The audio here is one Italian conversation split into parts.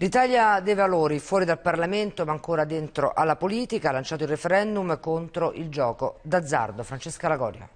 L'Italia dei Valori, fuori dal Parlamento ma ancora dentro alla politica, ha lanciato il referendum contro il gioco d'azzardo. Francesca Lagoria.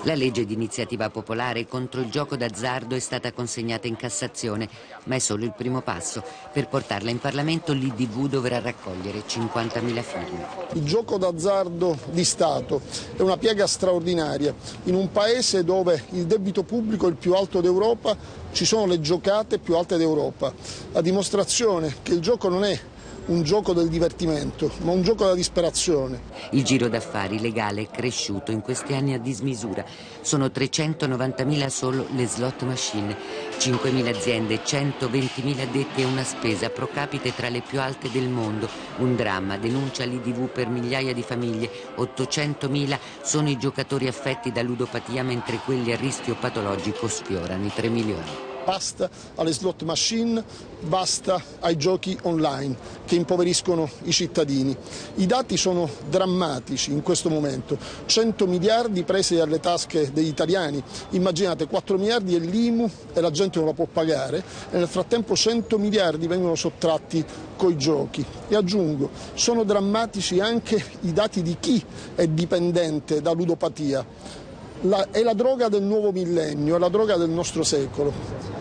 La legge di iniziativa popolare contro il gioco d'azzardo è stata consegnata in Cassazione, ma è solo il primo passo. Per portarla in Parlamento l'IDV dovrà raccogliere 50.000 firme. Il gioco d'azzardo di Stato è una piaga straordinaria. In un paese dove il debito pubblico è il più alto d'Europa, ci sono le giocate più alte d'Europa. La dimostrazione che il gioco non è un gioco del divertimento, ma un gioco della disperazione. Il giro d'affari legale è cresciuto in questi anni a dismisura. Sono 390.000 solo le slot machine, 5.000 aziende, 120.000 addetti e una spesa pro capite tra le più alte del mondo. Un dramma, denuncia l'IDV per migliaia di famiglie. 800.000 sono i giocatori affetti da ludopatia, mentre quelli a rischio patologico sfiorano i 3 milioni. Basta alle slot machine, basta ai giochi online che impoveriscono i cittadini. I dati sono drammatici in questo momento. 100 miliardi presi dalle tasche degli italiani. Immaginate, 4 miliardi è l'IMU e la gente non la può pagare e nel frattempo 100 miliardi vengono sottratti coi giochi. E aggiungo, sono drammatici anche i dati di chi è dipendente da ludopatia. È la droga del nuovo millennio, è la droga del nostro secolo.